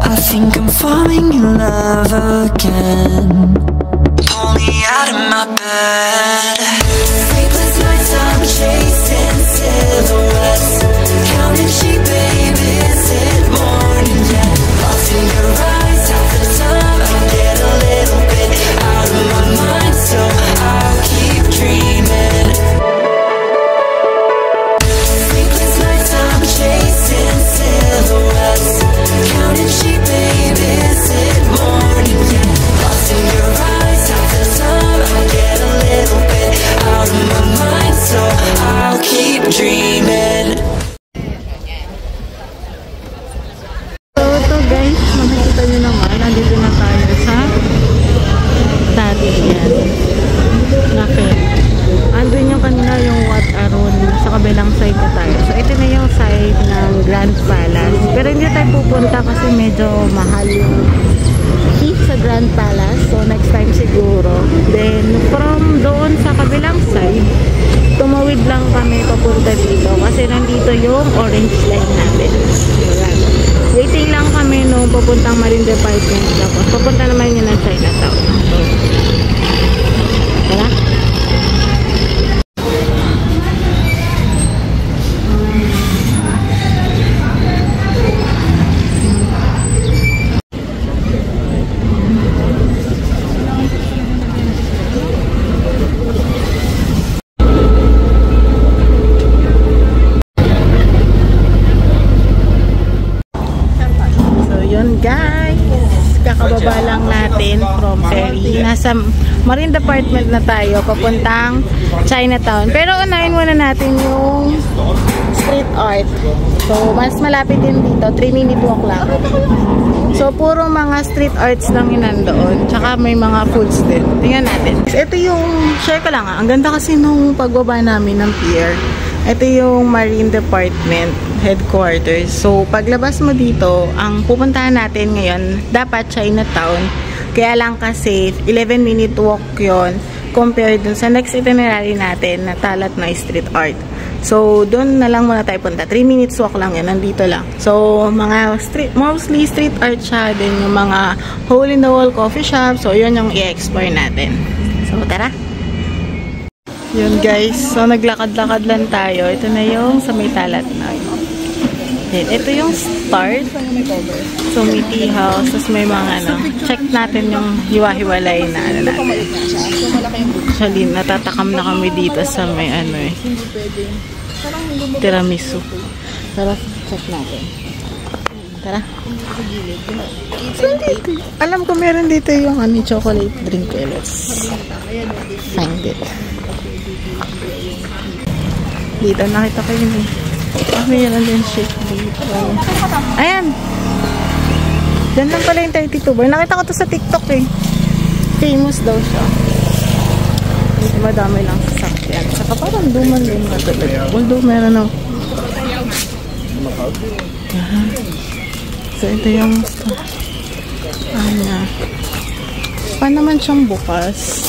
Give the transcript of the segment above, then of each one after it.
I think I'm falling in love again. Pull me out of my bed. Sleepless nights, I'm chasing silhouettes, counting sheep, baby, is it morning yet? Lost in your eyes, half the time I get a little bit out of my mind, so I'll keep dreaming. Sleepless nights, I'm chasing silhouettes, counting sheep, baby, is it morning yet? Lost in your eyes, half the time I get a little bit out of my mind, so I'll keep dreaming. So ito guys, makikita nyo naman, nandito na tayo sa Tadirian. Bakit? Andun yung kanina yung Wat Arun, sa kabilang side na tayo. So ito na yung side ng Grand Palace. Pero hindi tayo pupunta kasi medyo mahal yung fee sa Grand Palace. So next time siguro. Then from doon sa kabilang side, tumawid lang kami papunta dito kasi nandito yung orange line natin. Waiting lang kami nung papuntang Marine Department. Tapos papunta naman yun ng Chinatown. So, tara. Kakababa lang natin from ferry. Nasa Marine Department na tayo, papuntang Chinatown. Pero unahin muna natin yung street art. So, mas malapit din dito. 3-minute walk lang. So, puro mga street arts lang yun nandoon. Tsaka may mga foods din. Tingnan natin. Ito yung, share ko lang Ang ganda kasi nung pagbaba namin ng pier. Ito yung Marine Department headquarters. So, paglabas mo dito, ang pupuntahan natin ngayon, dapat Chinatown. Kaya lang kasi, 11-minute walk yon compared dun sa next itinerary natin na Talat Noy Street Art. So, dun na lang muna tayo punta. 3 minutes walk lang yun. Nandito lang. So, mga mostly street art siya. Then, yung mga hole-in-the-wall coffee shop. So, yun yung i-explore natin. So, tara! Yun guys, so naglakad-lakad lang tayo. Ito na yung sa may Talat Noy. Then, ito yung start. So, may tea house. Tapos may mga check natin yung hiwa-hiwalay na natin. Actually, natatakam na kami dito sa may tiramisu. Tara, check natin. Tara. Alam ko meron dito yung chocolate drink. Let's find it. Dito, nakita ko yun. Mayroon din shake dito. Ayan! Diyan lang pala yung 32 bar. Nakita ko to sa TikTok eh. Famous daw siya. Dito madami lang sasakyan. Saka parang duman din matulad. Although meron So ito yung paano naman siyang bukas?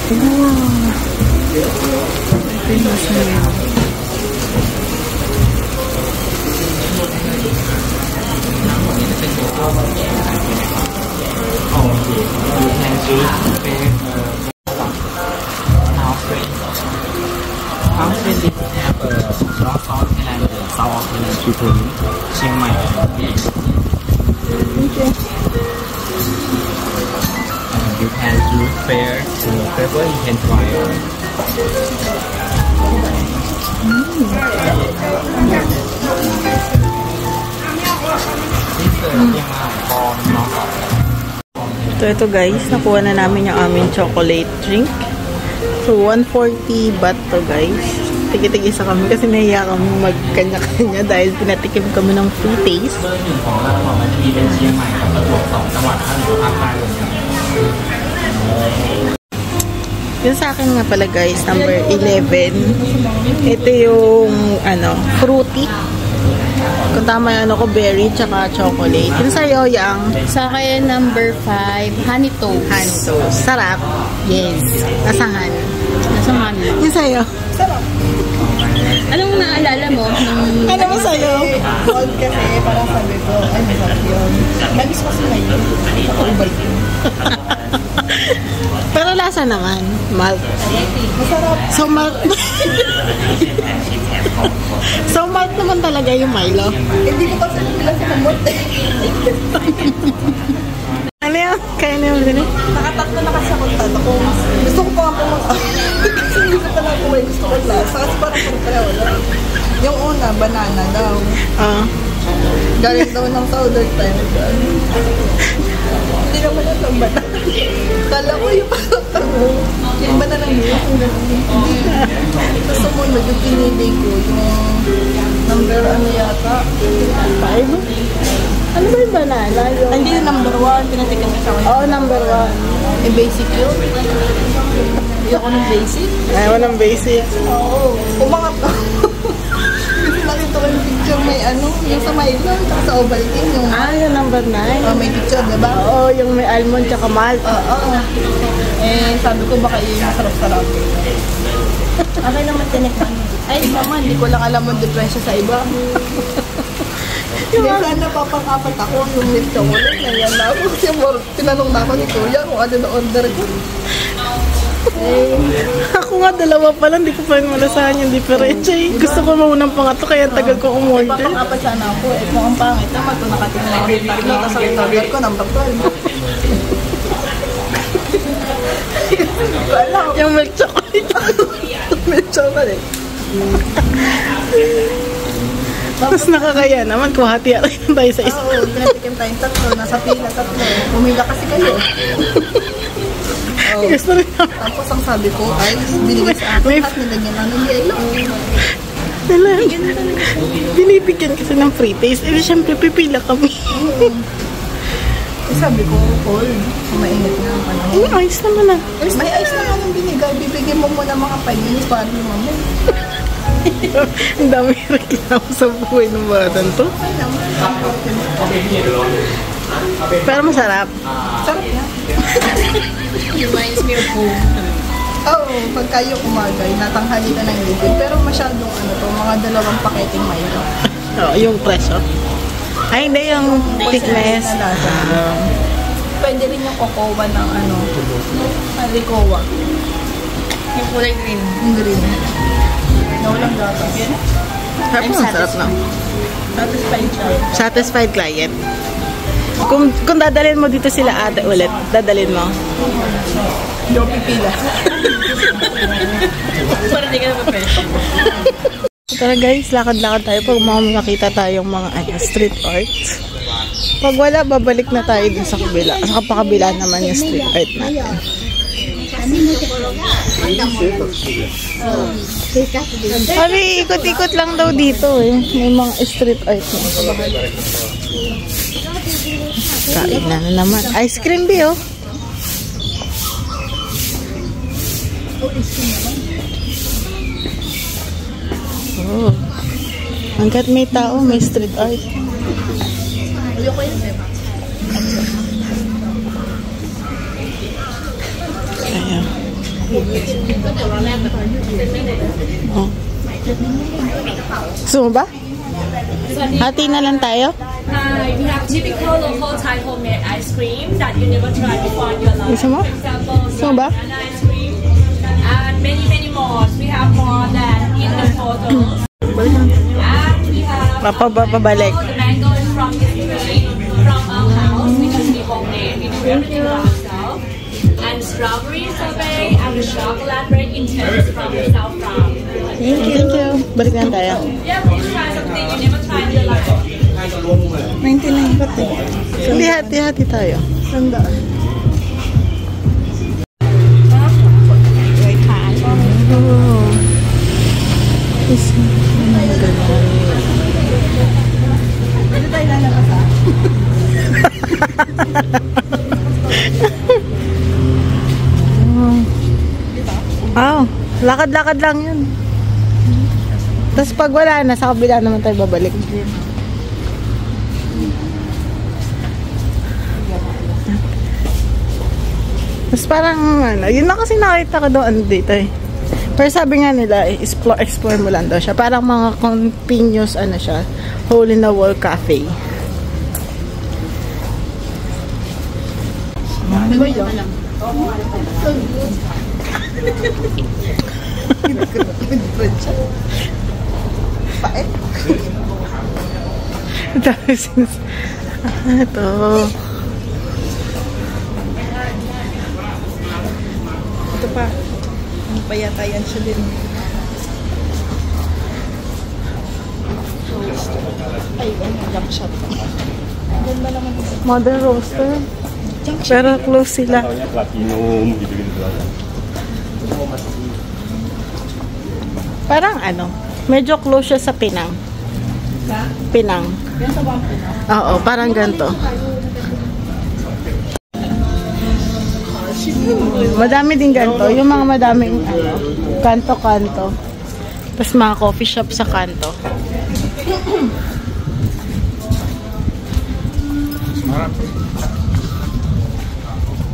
Wow! Ito yung nasa yun. You can do fair to flavor, you can try Ito guys, nakuha na namin yung aming chocolate drink. So 140 baht to guys. Tigi-tigisa kami kasi nahiya kami magkanya-kanya dahil pinatikim kami ng free taste. Yung sa akin nga pala guys, number 11. Ito yung fruity. Kung tama yung ko, berry tsaka chocolate. Yung sa'yo, yang? Sa akin, number 5, honey toast. Honey toast. Sarap. Yes. Asahan. Asahan. Yung sa'yo? Sarap. Cold kasi, parang sabi ko, ay, masarap yun. Nabis kasi ngayon. Nakakubal ko. Pero lasa naman. Malt. Masarap. So, malt. So, malt naman talaga yung Milo. Hindi ko kasi bilang sa kamot eh. Ano yan? Kaya na yung din eh? Nakatatlo na kasi ako talo ko. Gusto ko pa nga pumunta. Kasi gusto ko lang kumain. Gusto ko lasa. Kasi parang pareho lang. Yung una, banana daw. Galing daw ng Southern time. Hindi naman na ng banana. Kala ko yung yung banana yun. Tapos sumunod yung pinili ko. Yung number ano yata. 5? Ano ba yung banana? Yung... Hindi yung number 1. Pinatikin ko siya. Oo, number 1. Eh, basic yun. Hindi ako ng basic. Ayaw ng basic. Oo. Umangat ako. Kasi nakita ko yung picture may ano, yung sa Milo, tsaka sa Ovaltine, yung Yung number 9. may picture, diba? Oo, yung may almond tsaka malt. Oo. Eh, sabi ko baka yun yung sarap-sarap. Okay naman tinikman. Ay, mama, hindi ko lang alam ang diferensya sa iba. Hindi saan napapang-apat ako yung milk chocolate. Ngayon na ako. Kasi tinanong na ako ni Kuya kung ano na order ko. Ako nga, dalawa pa lang. Di ko pa rin malasahan yung diferensya. Gusto ko maunang pangatlo, kaya tagal ko umorder. Papang-apat sana ako. Eh, kung ang pangit naman, kung nakatingin ako yung tatlo, tapos ang order ko, number 12. Yung milk chocolate. Milk chocolate. Tapos nakakaya naman kung hati-hati tayo sa isa. Oo, pinatikim tayong tatlo. Nasa pila tatlo. Pumila kasi kayo. Oo. Gusto rin naman. Tapos ang sabi ko, ay, binigay sa akin. Lahat nilagyan na ng yellow. Nila, binibigyan kasi ng free taste. Eh, syempre, pipila kami. Eh, sabi ko, cold. Mainit na ang panahon. Ayos naman ah. May ice na nga nung binigay. Bibigyan mo muna mga 5 minutes para lumamoy. Ang dami reklamo sa buhay ng batang to. Pero masarap. Sarap na. Reminds me of home. Oo, pag kayo umagay, natanghali ka ng liquid. Pero masyadong ano to, mga 2 paketing Milo. Oo, yung presyo. Ay, hindi yung thickness. Na lasa. Pwede rin yung cocoa ng ano, alikowa. Yung kulay green. Yung green. Na walang gatas. Sarap na, sarap na. Satisfied siya. Satisfied client. Kung dadalhin mo dito sila ate ulit, dadalhin mo. Hindi ako pipila. Parang hindi ka na pa-presyo. Tara guys, lakad-lakad tayo pag makita tayong mga street art. Pag wala, babalik na tayo din sa kabila. Sa kapakabila naman yung street art natin. Sabi, ikot-ikot lang daw dito eh. May mga street art na. Kain na naman. Ice cream ba oh? Oh. Hanggat may tao, may street art. Ayan. Oh. Gusto mo ba? Hati na lang tayo? Hi, we have typical local Thai homemade ice cream that you never tried before in your life. Gusto mo? For example, Gusto mo ba? banana ice cream and many more. We have more than in the photos. And we have Papabalik. the mango is from this tree, from our house, which is we homemade. We do everything by ourselves. And strawberry sorbet and the chocolate bread intense from the South France. Thank you. Balik na tayo. Yeah, please try something you never tried in your life. 99 ba't eh? Hindi, hati-hati tayo. Sandaan. Oh. Pwede tayo lalabas ah. Oh, lakad-lakad lang yun. Tapos pag wala na, sa kabila naman tayo babalik. Tapos parang, ano, yun na kasi nakita ko doon dito eh. Pero sabi nga nila, explore mo lang daw siya. Parang mga continuous, ano siya, hole in the wall cafe. Ano ba yun? Pait. Ito. Ito pa. Ano pa yata yan siya din. Ay, jump shot. Ganda naman. Modern roaster. Pero close sila. Parang ano, medyo close siya sa Pinang. Pinang. Oo, parang ganito. Madami din ganito. Yung mga madaming ano, kanto-kanto. Tapos mga coffee shop sa kanto.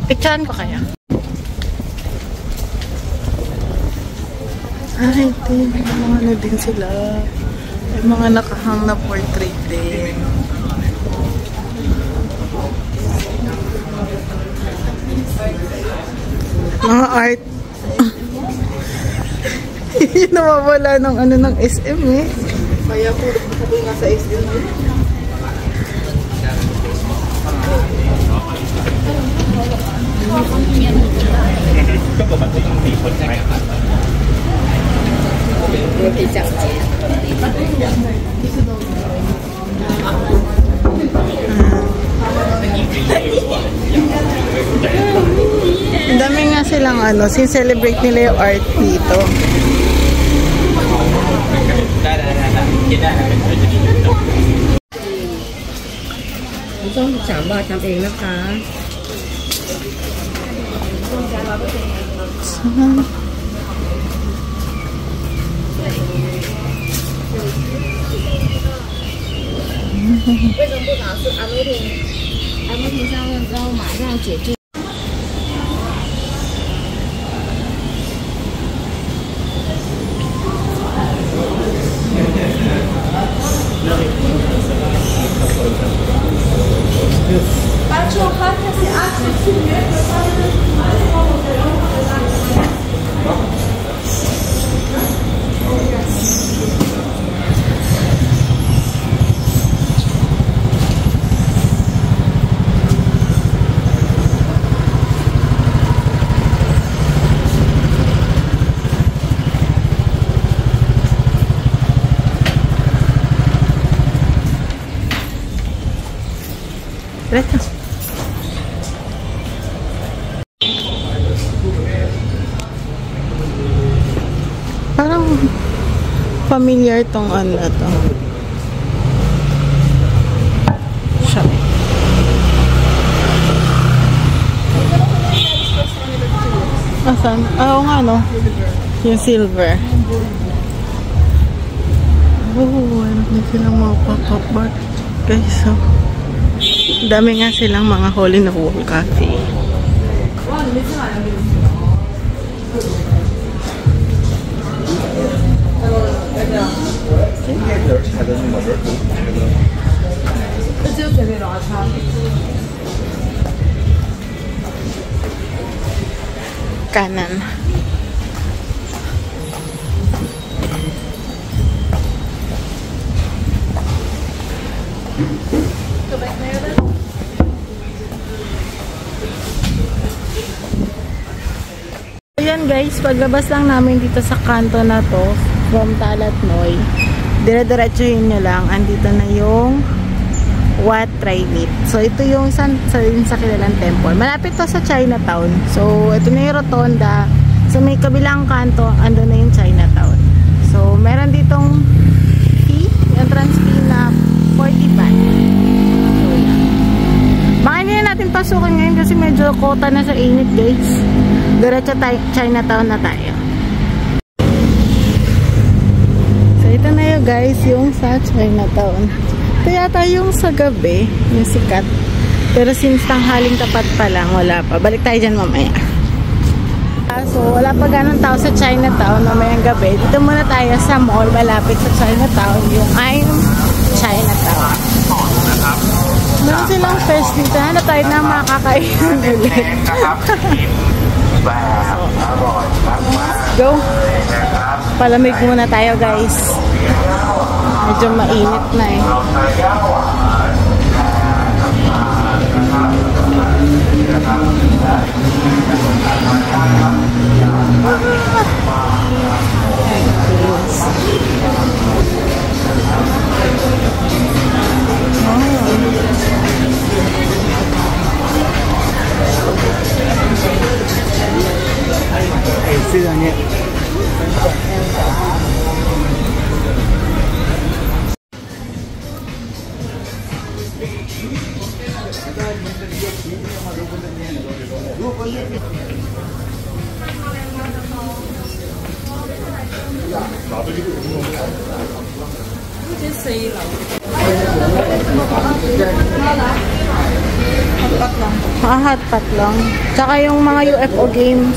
Picturean ko kaya. Ay, ito yung mga ano din sila. May mga nakahang na portrait din. Mga art. Hindi nawawala ng ano ng SM eh. Kaya puro nga sa SM. Ang dami nga silang ano, sin-celebrate nila yung art dito.ต้อง3 บาททำเองนะคะ 为什么不拿是安慰亭？安慰亭上面之后马上解决。Diretso. Parang familiar tong ano to. Shop. Asan? Oo nga no. Yung silver. Oh, ano na silang mga pop-up bar. Guys, so dami nga silang mga hole in the wall cafe. Kanan. Ayan guys, paglabas lang namin dito sa kanto na to from Talatnoy, dire-diretsuhin nyo lang, andito na yung Wat Try Meat. So ito yung isang sa kilalang temple. Malapit to sa Chinatown. So ito na yung rotonda. So may kabilang kanto, ando na yung Chinatown. So meron ditong fee, entrance fee na 40 baht. So yan. Baka hindi na natin pasukan ngayon kasi medyo kota na sa init guys. Diretso Chinatown na tayo. So ito na yung guys, yung sa Chinatown. Ito yata yung sa gabi, yung sikat. Pero since tanghaling tapat pa lang, wala pa. Balik tayo dyan mamaya. So, wala pa ganun tao sa Chinatown mamayang gabi. Dito muna tayo sa mall malapit sa Chinatown, yung I'm Chinatown. Meron silang fest dito. Hanap tayo na makakainin ulit. Go! Palamig muna tayo, guys. Medyo mainit na eh. Hotpot lang. Tsaka yung mga UFO games.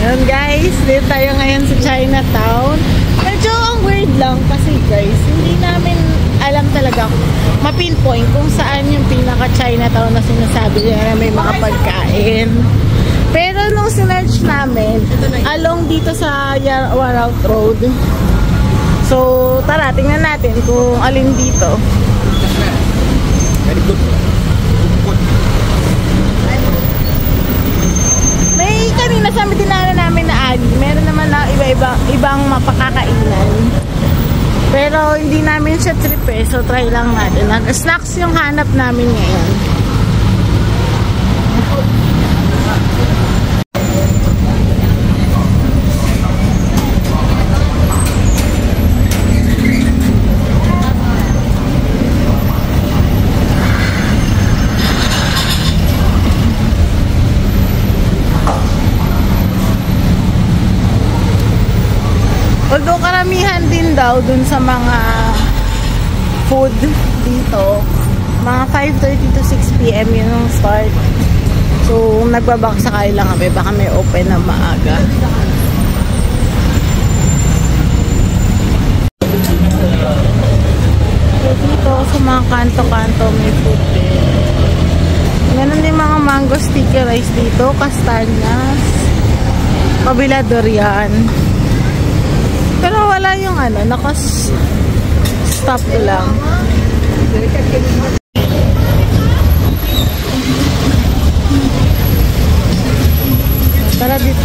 Ayan guys, dito tayo ngayon sa Chinatown. Medyo ang weird lang kasi guys, hindi namin alam talaga ma-pinpoint kung saan yung pinaka-Chinatown na sinasabi niya na may mga pagkain. Pero nung sinerch namin, along dito sa Yarwout Road. So, tara, tingnan natin kung alin dito. May kanina sa dinaanan namin na alley. Meron naman na ibang mapakakainan. Pero hindi namin siya trip eh. So try lang natin. Snacks yung hanap namin ngayon. Although karamihan din daw dun sa mga food dito, mga 5:30 to 6 PM yun ang start. So, nagbabakasakay lang kami, baka may open na maaga. So, dito sa mga kanto-kanto may food din. Meron din mga mango sticky rice dito, kastanyas, kabila durian. Pero wala yung ano, nakas-stop lang. Tara dito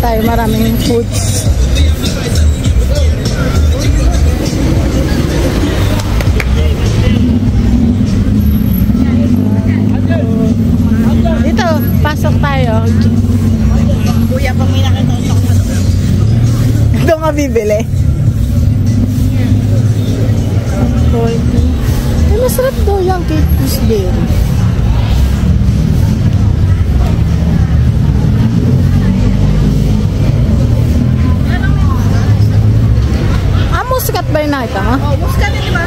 tayo maraming foods. Dito, pasok tayo. Kuya, pag may nakita ito nga bibili. Ay, masarap daw yung cake gooseberry. Muskat ba yung nakita mo? Oh, muskat din ba?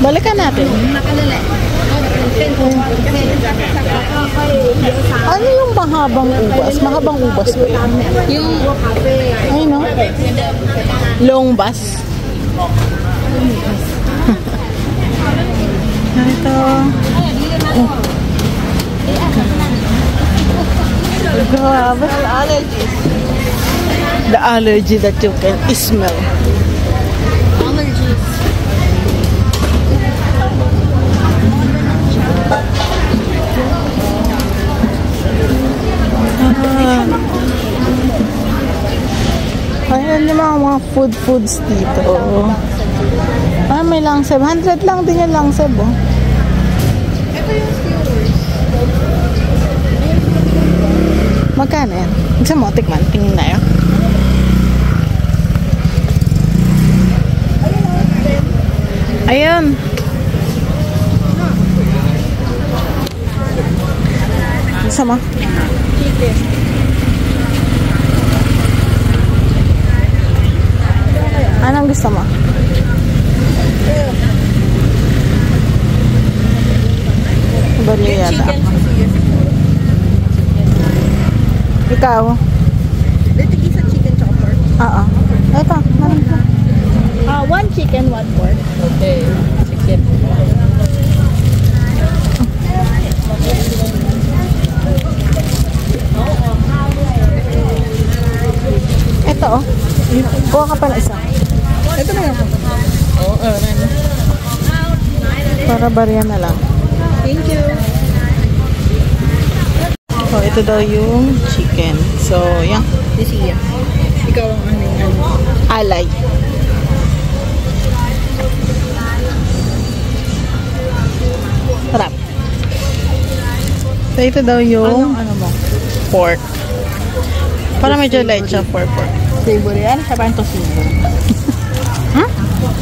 Balikan natin. Ano yung mahabang ubas? Mahabang ubas ba yun? Yung Ay no? Long bus. Ito. Grabe. The allergy that you can smell. allergies. Ayan yung mga foods dito. May langseb. 100 lang din yung langseb, oh. Ito yung Magkano yan? Gusto mo, tikman. Tingin na yun. Ayun. Gusto mo? Anong gusto mo? Bali yata. Ikaw? Dito isa chicken tsaka pork. Oo. Ito, naman ko. One chicken, one pork. Okay. Chicken. Ito, oh. Kuha ka pala isa. Ito na yun. Oo, Para barya na lang. Thank you. So, ito daw yung chicken. So, yan. Lucia. Ikaw ang ano. Alay. Sarap. So, ito daw yung Ano mo? pork. Para medyo light siya for pork. Savory. Ano siya parang tocino? Hmm?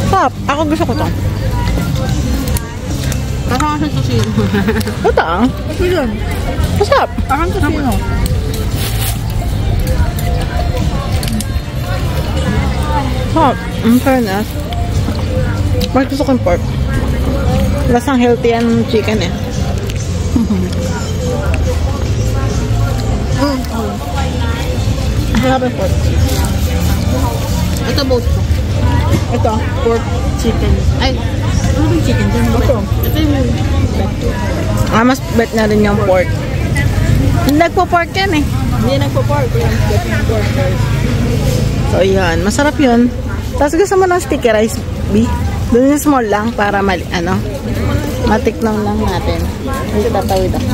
Sarap. Ako gusto ko to. Parang sa tocino. Ito ah. Ito yun. Masarap. Parang tocino. Sarap. In fairness. Mas gusto ko yung pork. Lasang healthy ang chicken eh. Sarap yung pork. Ito both ko. Ito, pork, chicken. Ay, ano yung chicken dyan? Ito. Ito yung Mas bet na rin yung pork. Nagpo-pork yan eh. hindi nagpo-pork. Yung pork guys. So, yan. Masarap yun. Tapos gusto mo ng sticky rice, B? Doon yung small lang para matiknang lang natin. Hindi tatawid ako.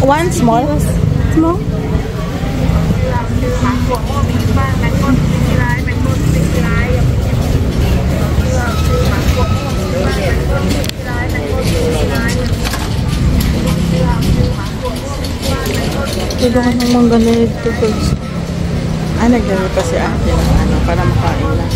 One small? Small? Ito ka ng mangga na ito first. Nagdami pa si ate ng para makain lang.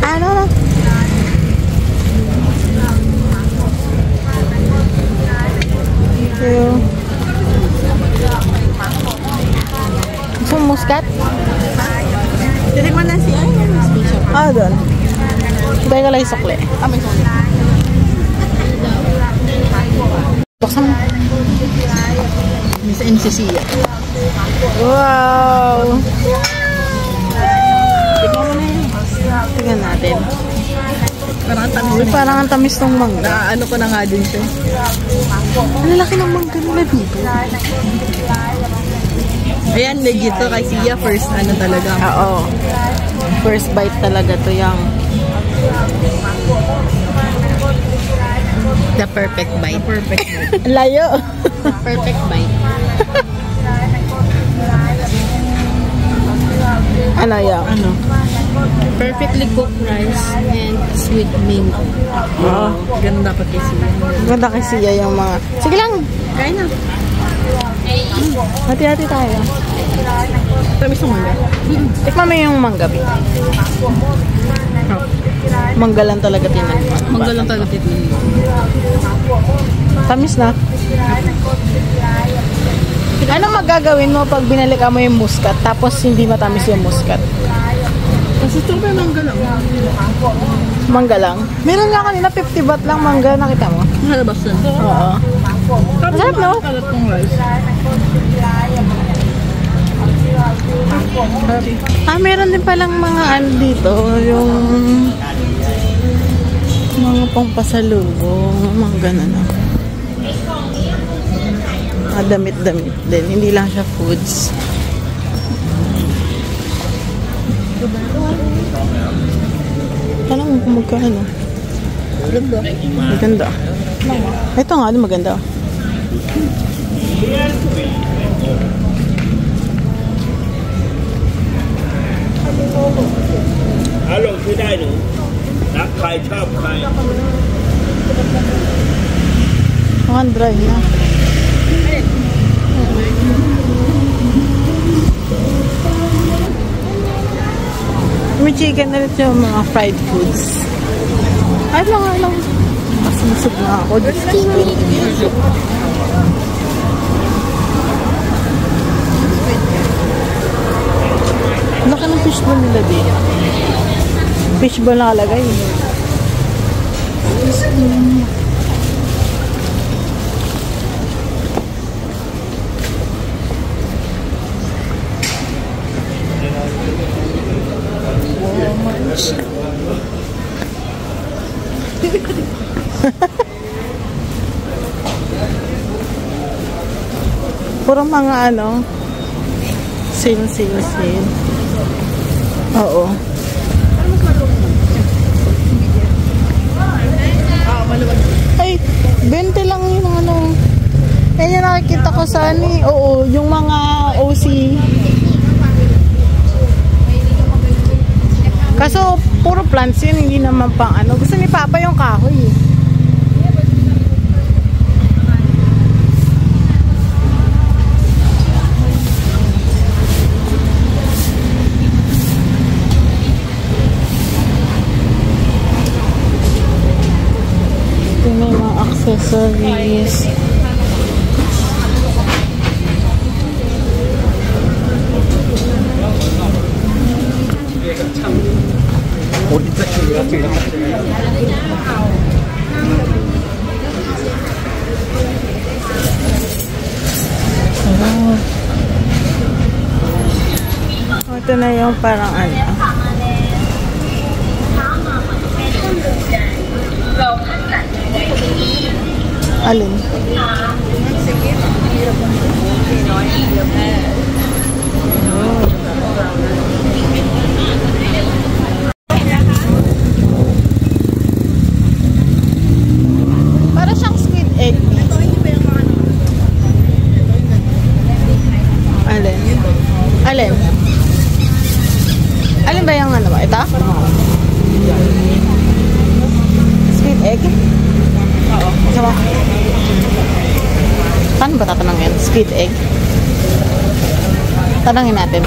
Ano? Thank you. Gusto mo muskat? Titikman na siya. Doon. Tayo ka lang isukli. May sukli. Buksan mo. May sa NCC. Wow! Tingnan natin. Parang ang tamis. Uy, parang ang tamis ng mangga. Ano ko na nga din siya. Ang laki ng mangga nila dito. Ayan, legit to kay Sia. First, ano talaga. Oo. First bite talaga to yung The perfect bite. Perfect bite. layo. Perfect bite. Ano yung? Ano? Perfectly cooked rice and sweet mango. Oo. Ganun dapat kay Sia. Ganda kasi yung mga... Sige lang. Kain na. Hati-hati tayo. Tamis ng mangga. Tikman mo yung mangga, B. Mangga lang talaga tinan. Mangga lang talaga titin. Tamis na. Ano magagawin mo pag binalikan mo yung muskat tapos hindi matamis yung muskat? Kasi ito ba mangga lang? Mangga lang? Meron nga kanina 50 baht lang mangga, nakita mo? Halabas na. Oo. Masarap, no? Kalat ng rice. Meron din palang mga ano dito, yung mga pampasalubong, mga ganun na. Damit-damit din, hindi lang siya foods. Tanong mo kung magkano. Ganda. Maganda. Ito nga, maganda. อารมณ์ที่ได้หนูรักใครชอบใคร 100 na. May chicken na rin yung mga fried foods. Ay lang. Masinusog na ako. Laki ng fishball nila din. Fishball nakalagay. Puro mga ano, sale. Oo. Ay, 20 lang yung ano. Yan yung nakikita ko sa ano. Oo, yung mga OC. Kaso, puro plants yun, hindi naman pang ano. Gusto ni Papa yung kahoy. Ito may mga accessories. Ito na yung parang ano. Alin? Para siyang squid egg. Alin? Alin? Alin ba yung ano ba? Ito? Squid egg? Oo. Sama. Paano ba tatanungin? Squid egg? Tanungin natin.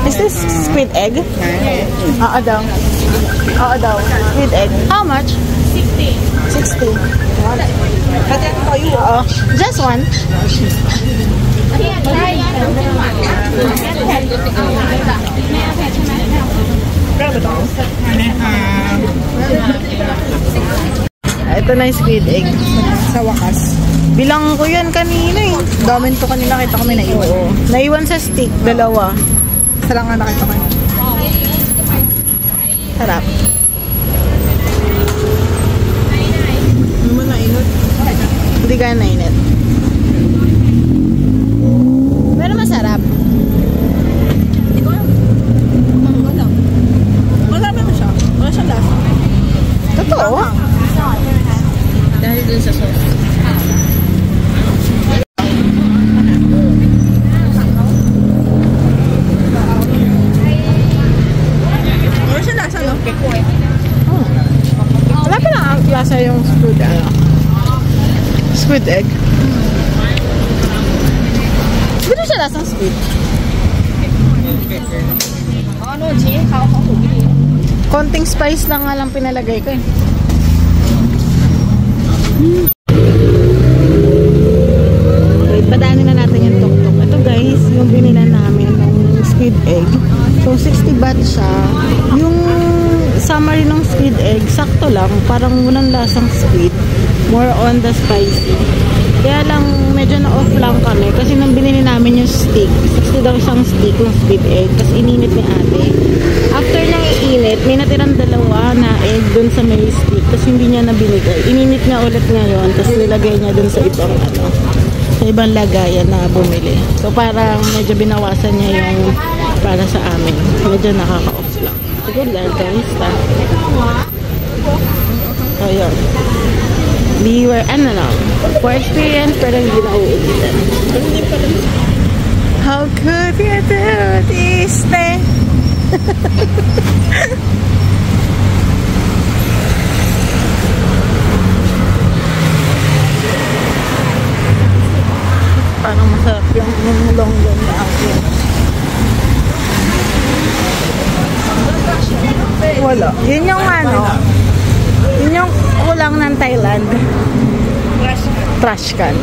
Is this squid egg? Oo daw. Oo daw. Squid egg. How much? 60. 60. Oo. Just one. Ito na yung squid egg. Sa wakas. Bilang ko yan kanina eh. Damin to kanina. Kita kami naiwan. Oo. Naiwan sa stick. Dalawa. Isa lang nga nakita ko. Sarap. Ano mo nainot? Hindi ka nainit. Pero masarap. Hindi ko alam. Masarap naman siya. Wala siyang lasa. Totoo? Dahil dun sa sauce. Wala siyang lasa, no? Wala pa lang ang lasa yung squid egg. Hindi siya lasang squid. Konting spice lang nga lang pinalagay ko eh. Wait, padaanin na natin yung tok-tok. Ito guys, yung binila namin ng squid egg. So 60 baht siya. Yung summary ng squid egg, sakto lang. Parang walang lasang squid. More on the spicy. Kaya lang, medyo na-off lang kami. Kasi nung binili namin yung stick, 60 daw siyang stick ng squid egg. Tapos ininit ni ate. After nang iinit, may natirang dalawa na egg dun sa may stick. Tapos hindi niya na binigay. Ininit niya ulit ngayon. Tapos nilagay niya dun sa ibang sa ibang lagayan na bumili. So parang medyo binawasan niya yung para sa amin. Medyo nakaka-off lang. Siguro dahil guys. So yun. Beware, ano lang, for experience, pero hindi na uulitin. How could you do this thing? Parang masarap yung long na akin. Wala. Yun yung ano, yun yung kulang ng Thailand. Trash can.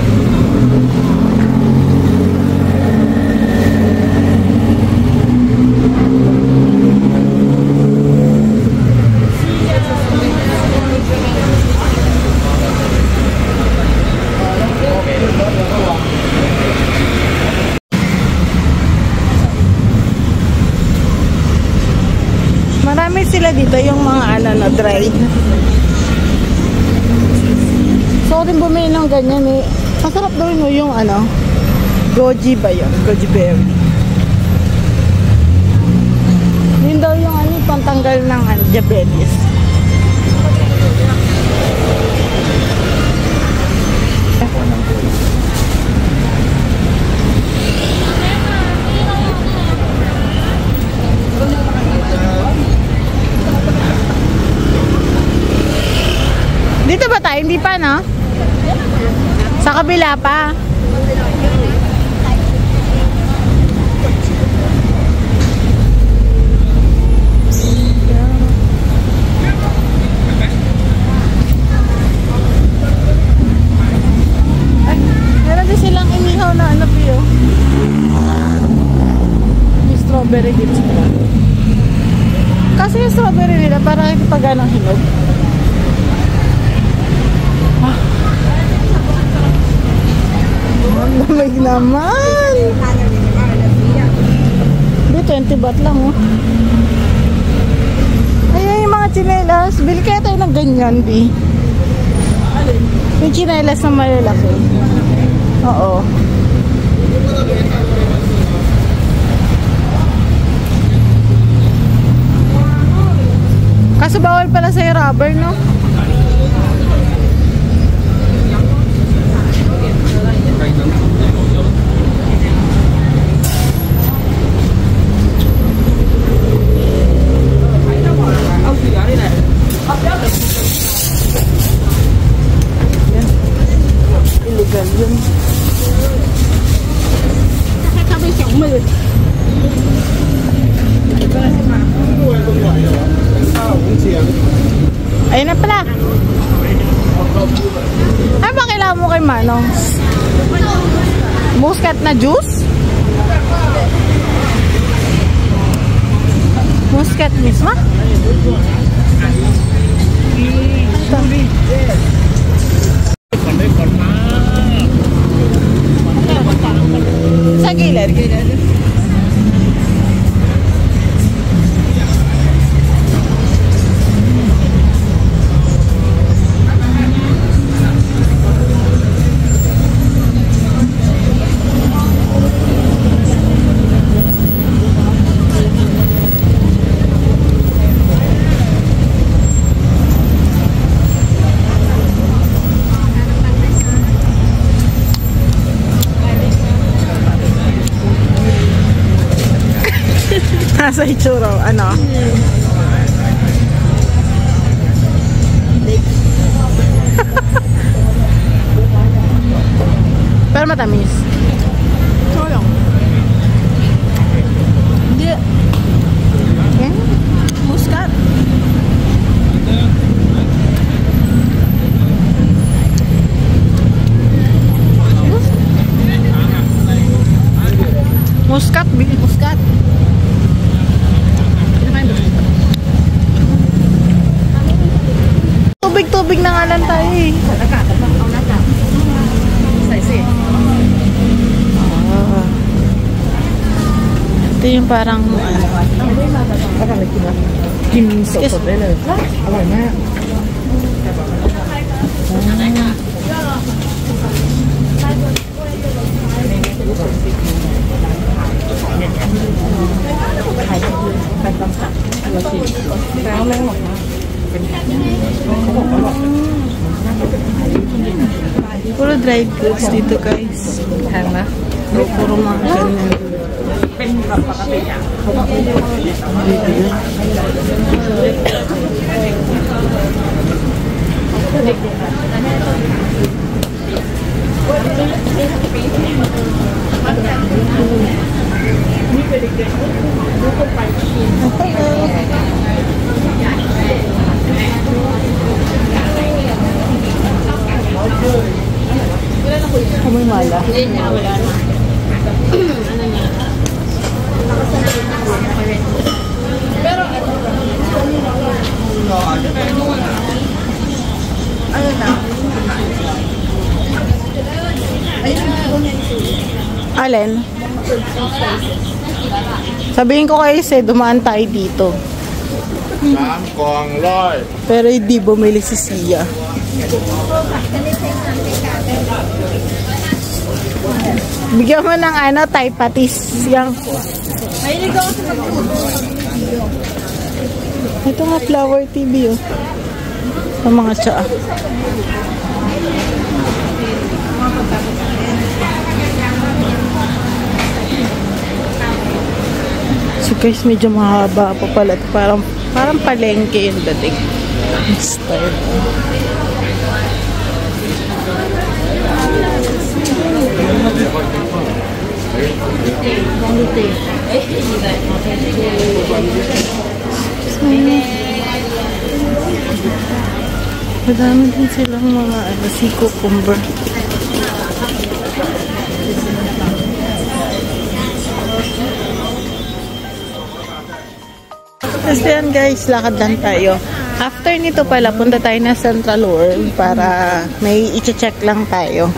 Marami sila dito yung mga ano na dried. So rin bumili ng ganyan eh. Masarap daw yung ano, goji ba yun? Goji berry. Yun daw yung ano, pantanggal ng diabetes. Dito ba tayo? Hindi pa, no? Sa kabila pa. Ay, meron din silang inihaw na ano po yun. May strawberry dito. Kasi yung strawberry nila parang pag anong hinog. Lamig naman. Di 20 baht lang oh. Ayan yung mga tsinelas. Bili kaya tayo ng ganyan, Bi. Yung tsinelas na malalaki. Oo. Kaso bawal pala sa'yo rubber, no? Illegal yun. Ayun na pala. Ano ba kailangan mo kay Manong? Muscat na juice? Muscat mismo? Sa gilid. Nasa itsura, ano? Pero matamis. Tulong. Hindi. Yan. Muscat. Muscat, muscat. Tubig-tubig na nga lang tayo eh. Ito yung parang Kimis. Puro dried goods dito, guys. Tama? Puro mga ganyan. Kamoy mala. Ano na? Alin? Sabihin ko kayo dumaan tayo dito. Pero hindi bumili si Sia. Bigyan mo ng Thai patis. Yang. Ito nga Flower TV oh. Ang mga tsaa. So guys, medyo mahaba pa pala. Parang palengke yung dating style. Madami din silang mga sea cucumber. Tapos yan guys, lakad lang tayo. After nito pala, punta tayo na Central World para may i-check lang tayo.